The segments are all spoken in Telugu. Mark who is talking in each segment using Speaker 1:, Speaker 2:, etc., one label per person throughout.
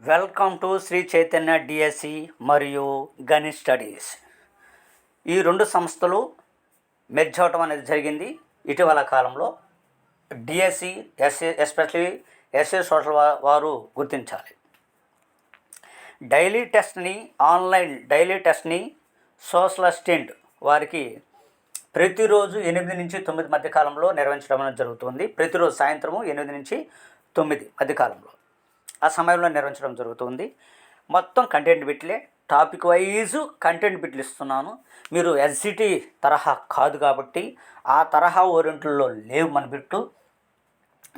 Speaker 1: Welcome to Shri Chaitanya DSC మరియు గణిత్ స్టడీస్. ఈ రెండు సంస్థలు మెర్జ్ అవటం అనేది జరిగింది ఇటీవల కాలంలో. డిఎస్సి ఎస్పెషల్లీ ఎస్ఏ సోషల్ వారు గుర్తించాలి. ఆన్లైన్ డైలీ టెస్ట్ని సోషల్ అసిస్టెంట్ వారికి ప్రతిరోజు 8 నుంచి 9 మధ్య కాలంలో నిర్వహించడం అనేది జరుగుతుంది. ప్రతిరోజు సాయంత్రము 8 నుంచి 9 మధ్య కాలంలో ఆ సమయంలో నిర్వహించడం జరుగుతుంది. మొత్తం కంటెంట్ బిట్లే, టాపిక్ వైజు కంటెంట్ బిట్లు ఇస్తున్నాను. మీరు ఎస్జిటి తరహా కాదు కాబట్టి ఆ తరహా ఓరియంట్లో లేవు మన బిట్లు.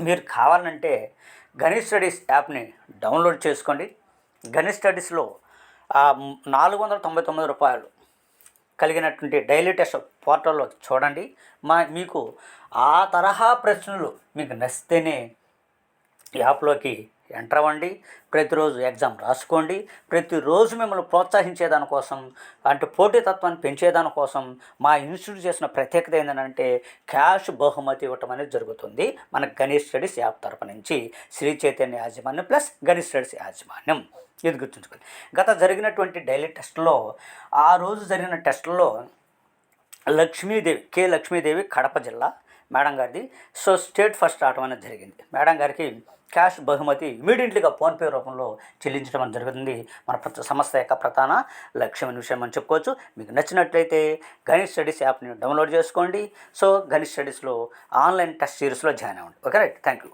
Speaker 1: మీరు కావాలంటే గణిత్ స్టడీస్ యాప్ని డౌన్లోడ్ చేసుకోండి. గణిత్ స్టడీస్లో 499 రూపాయలు కలిగినటువంటి డైలీ టెస్ట్ పోర్టల్లో చూడండి. మీకు ఆ తరహా ప్రశ్నలు మీకు నచ్చితేనే యాప్లోకి ఎంటర్ అవ్వండి. ప్రతిరోజు ఎగ్జామ్ రాసుకోండి. ప్రతిరోజు మిమ్మల్ని ప్రోత్సహించేదానికోసం, అంటే పోటీతత్వాన్ని పెంచేదానికోసం మా ఇన్స్టిట్యూట్ చేసిన ప్రత్యేకత ఏంటంటే క్యాష్ బహుమతి ఇవ్వటం అనేది జరుగుతుంది మన గణిత్ స్టడీస్ యాప్ తరపు నుంచి. శ్రీ చైతన్య యాజమాన్యం ప్లస్ గణిత్ స్టడీస్ యాజమాన్యం, ఇది గుర్తుంచుకోండి. గత జరిగినటువంటి డైలీ టెస్ట్లో, ఆ రోజు జరిగిన టెస్టుల్లో లక్ష్మీదేవి కడప జిల్లా మేడం గారిది స్టేట్ ఫస్ట్ రావడం అనేది జరిగింది. మేడం గారికి క్యాష్ బహుమతి ఇమీడియట్లీగా ఫోన్పే రూపంలో చెల్లించడం అని జరుగుతుంది. మన సంస్థ యొక్క ప్రధాన లక్ష్యమైన విషయం అని చెప్పుకోవచ్చు. మీకు నచ్చినట్లయితే గణిత్ స్టడీస్ యాప్ని డౌన్లోడ్ చేసుకోండి. గణిత్ స్టడీస్లో ఆన్లైన్ టెస్ట్ సిరీస్లో జాయిన్ అవ్వండి. Okay, right, thank you.